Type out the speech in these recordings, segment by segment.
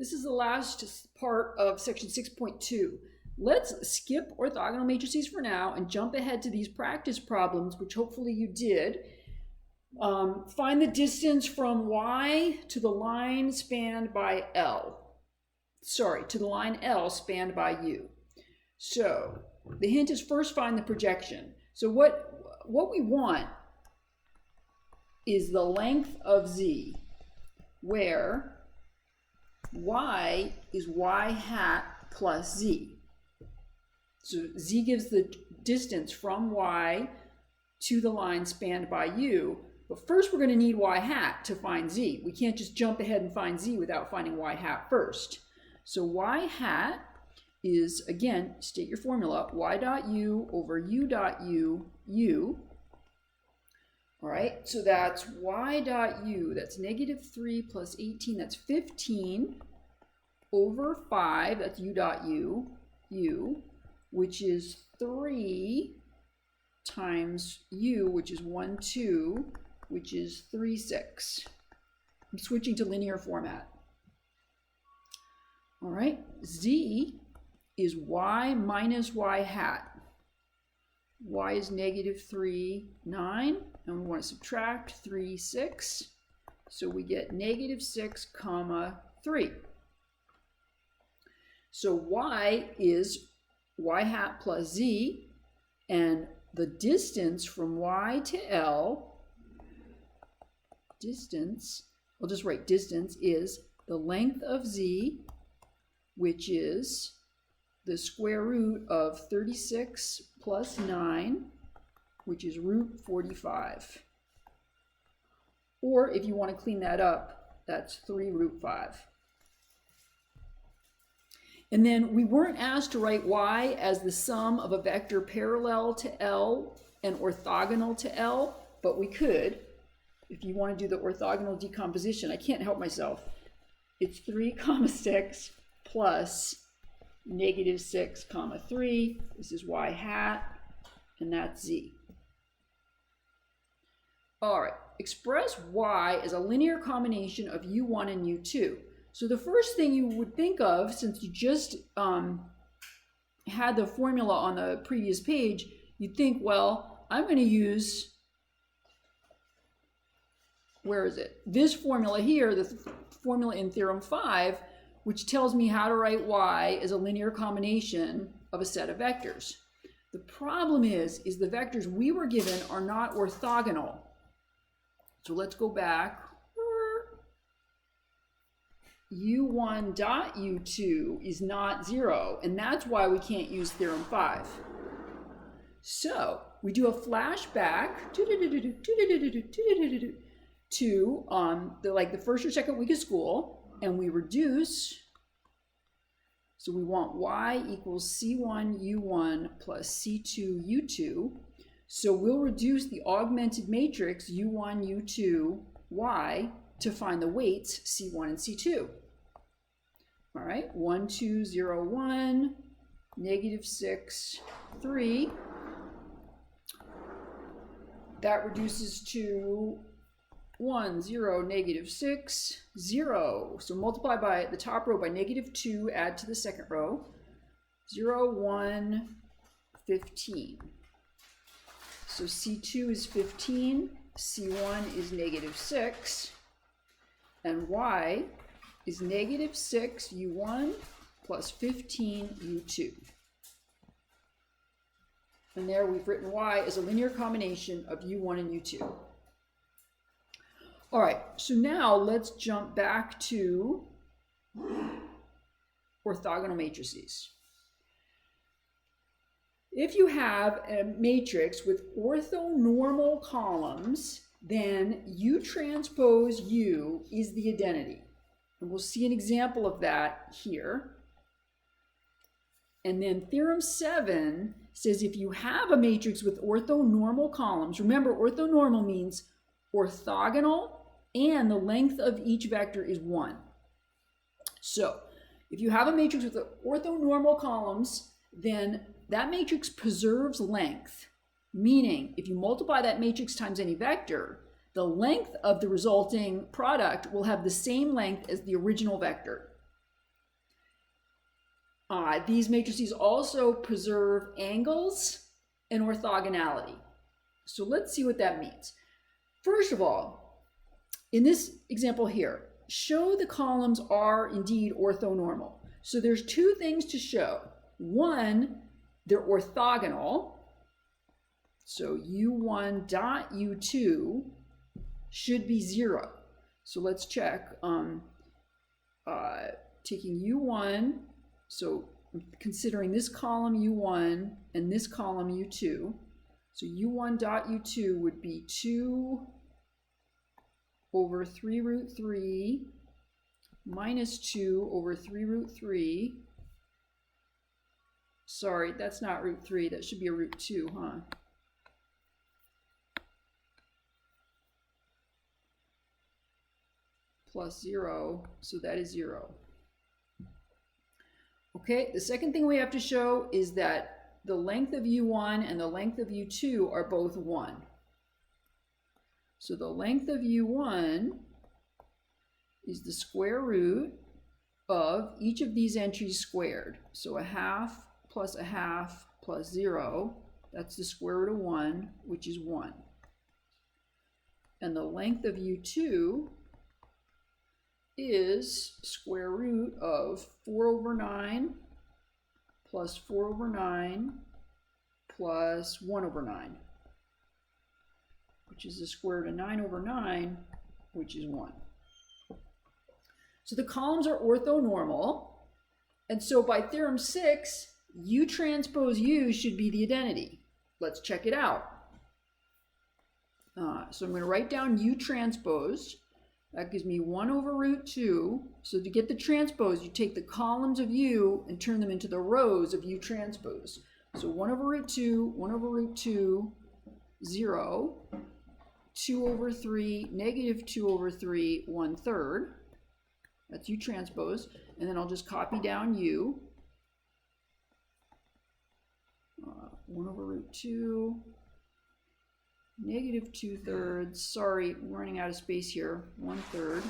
This is the last part of section 6.2. Let's skip orthogonal matrices for now and jump ahead to these practice problems, which hopefully you did. Find the distance from Y to the line spanned by L. Sorry, to the line L spanned by U. So the hint is first find the projection. So what we want is the length of Z, where Y is Y hat plus Z. So Z gives the distance from Y to the line spanned by U. But first we're going to need Y hat to find Z. We can't just jump ahead and find Z without finding Y hat first. So Y hat is, again, state your formula, Y dot U over U dot U, U. All right, so that's Y dot U, that's -3 plus 18, that's 15 over 5, that's U dot U, U, which is 3 times U, which is 1, 2, which is 3, 6. I'm switching to linear format. All right, Z is Y minus Y hat. Y is -3, 9, and we want to subtract 3, 6. So we get -6, 3. So Y is Y hat plus Z, and the distance from Y to L, I'll just write distance, is the length of Z, which is the square root of 36 plus 9, which is root 45. Or if you want to clean that up, that's 3 root 5. And then we weren't asked to write Y as the sum of a vector parallel to L and orthogonal to L, but we could if you want to do the orthogonal decomposition. I can't help myself. It's 3, 6 plus -6, 3. This is Y hat, and that's Z. All right, express Y as a linear combination of U1 and U2. So the first thing you would think of, since you just had the formula on the previous page, you'd think, well, I'm going to use, where is it? This formula here, the formula in Theorem 5, which tells me how to write Y as a linear combination of a set of vectors. The problem is the vectors we were given are not orthogonal. So let's go back. U1 dot U2 is not 0, and that's why we can't use Theorem 5. So we do a flashback to the first or second week of school, and we reduce. So we want Y equals C1 U1 plus C2 U2. So we'll reduce the augmented matrix U1 U2 Y to find the weights C1 and C2. All right, 1, 2, 0, 1, -6, 3. That reduces to 1, 0, -6, 0. So multiply by the top row by -2, add to the second row. 0, 1, 15. So C2 is 15, C1 is -6, and Y is -6 U1 plus 15 U2. And there we've written Y as a linear combination of U1 and U2. All right, so now let's jump back to orthogonal matrices. If you have a matrix with orthonormal columns, then U transpose U is the identity. And we'll see an example of that here. And then Theorem 7 says if you have a matrix with orthonormal columns, remember orthonormal means orthogonal and the length of each vector is 1. So if you have a matrix with orthonormal columns, then that matrix preserves length, meaning if you multiply that matrix times any vector, the length of the resulting product will have the same length as the original vector. These matrices also preserve angles and orthogonality. So let's see what that means. First of all, in this example here, show the columns are indeed orthonormal. So there's two things to show. One, they're orthogonal. So u1 dot u2 should be 0. So let's check. Taking u1, so considering this column u1 and this column u2. So u1 dot u2 would be 2 over 3 root 3 minus 2 over 3 root 3. Sorry, that's not root 3. That should be a root 2, huh? Plus 0, so that is 0. Okay, the second thing we have to show is that the length of u1 and the length of u2 are both 1. So the length of u1 is the square root of each of these entries squared. So 1/2 plus 1/2 plus 0, that's the square root of 1, which is 1. And the length of u2 is square root of 4 over 9 plus 4 over 9 plus 1 over 9, which is the square root of 9 over 9, which is 1. So the columns are orthonormal, and so by theorem 6, U transpose U should be the identity. Let's check it out. So I'm going to write down U transpose. That gives me 1 over root 2. So to get the transpose, you take the columns of U and turn them into the rows of U transpose. So 1 over root 2, 1 over root 2, 0, 2 over 3, negative 2 over 3, 1/3. That's U transpose. And then I'll just copy down U. 1 over root 2, negative 2/3. Sorry, I'm running out of space here. 1/3.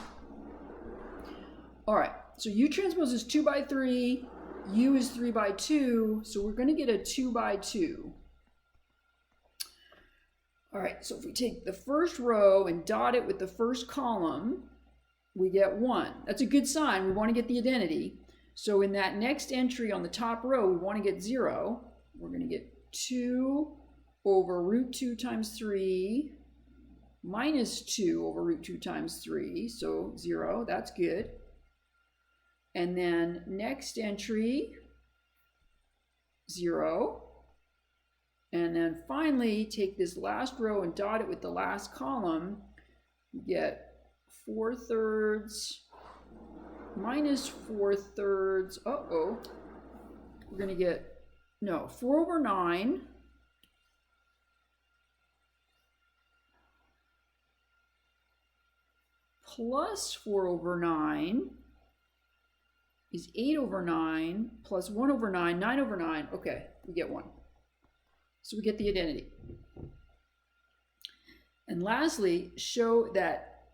All right, so U transpose is 2 by 3. U is 3 by 2. So we're going to get a 2 by 2. All right, so if we take the first row and dot it with the first column, we get 1. That's a good sign. We want to get the identity. So in that next entry on the top row, we want to get 0. We're going to get 2 over root 2 times 3 minus 2 over root 2 times 3. So 0, that's good. And then next entry, 0. And then finally, take this last row and dot it with the last column. You get 4/3 minus 4/3. Uh-oh. We're going to get, 4 over 9 plus 4 over 9 is 8 over 9 plus 1 over 9, 9 over 9. Okay, we get 1. So we get the identity. And lastly, show that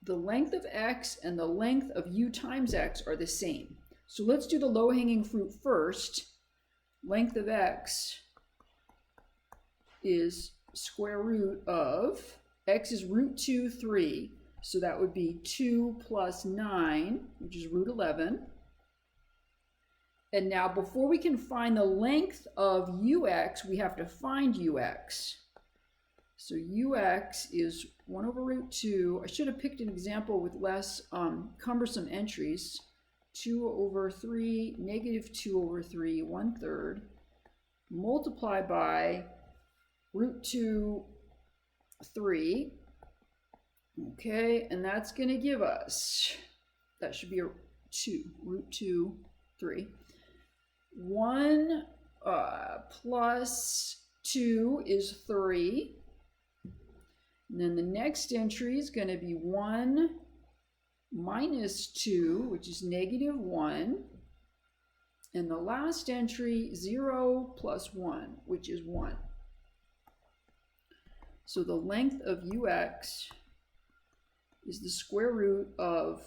the length of x and the length of u times x are the same. So let's do the low-hanging fruit first. Length of x is square root of, x is root 2, 3. So that would be 2 plus 9, which is root 11. And now before we can find the length of ux, we have to find ux. So ux is 1 over root 2. I should have picked an example with less cumbersome entries. 2 over 3, negative 2 over 3, 1/3, multiplied by root 2, 3. Okay, and that's going to give us, that should be a 2, root 2, 3. 1 plus 2 is 3. And then the next entry is going to be 1 minus 2, which is negative 1. And the last entry, 0 plus 1, which is 1. So the length of ux is the square root of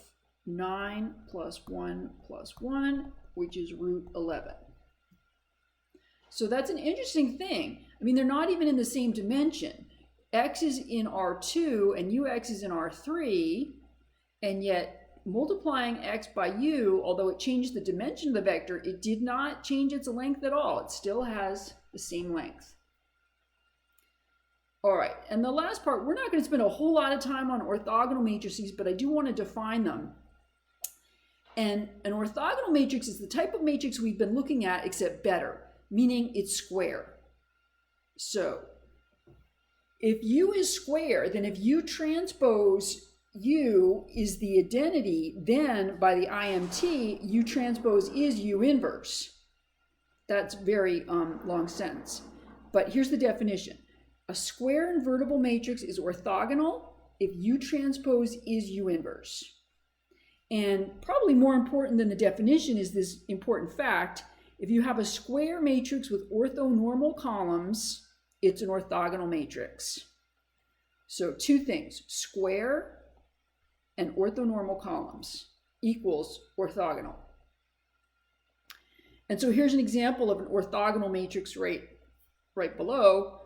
9 plus 1 plus 1, which is root 11. So that's an interesting thing. I mean, they're not even in the same dimension. X is in R2 and ux is in R3, and yet multiplying x by u, although it changed the dimension of the vector, it did not change its length at all. It still has the same length. All right, and the last part, we're not going to spend a whole lot of time on orthogonal matrices, but I do want to define them. And an orthogonal matrix is the type of matrix we've been looking at, except better, meaning it's square. So if U is square, then if U transpose U is the identity, then by the IMT, U transpose is U inverse. That's very long sentence. But here's the definition. A square invertible matrix is orthogonal if U transpose is U inverse. And probably more important than the definition is this important fact. If you have a square matrix with orthonormal columns, it's an orthogonal matrix. So two things, square and orthonormal columns equals orthogonal. And so here's an example of an orthogonal matrix right below.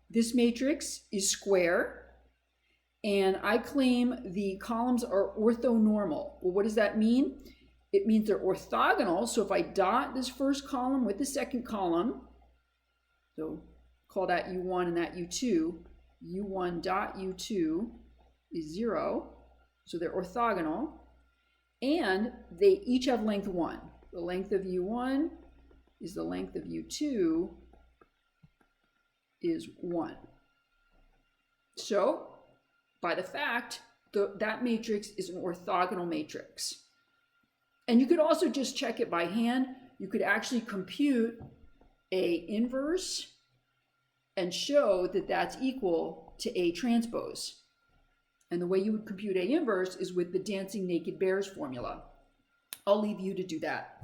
This matrix is square, and I claim the columns are orthonormal. Well, what does that mean? It means they're orthogonal. So if I dot this first column with the second column, so call that U1 and that U2, U1 dot U2 is 0. So they're orthogonal, and they each have length 1. The length of U1 is the length of U2 is 1. So by the fact, that matrix is an orthogonal matrix. And you could also just check it by hand. You could actually compute A inverse and show that that's equal to A transpose. And the way you would compute A inverse is with the dancing naked bears formula. I'll leave you to do that.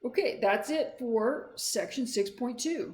Okay, that's it for section 6.2.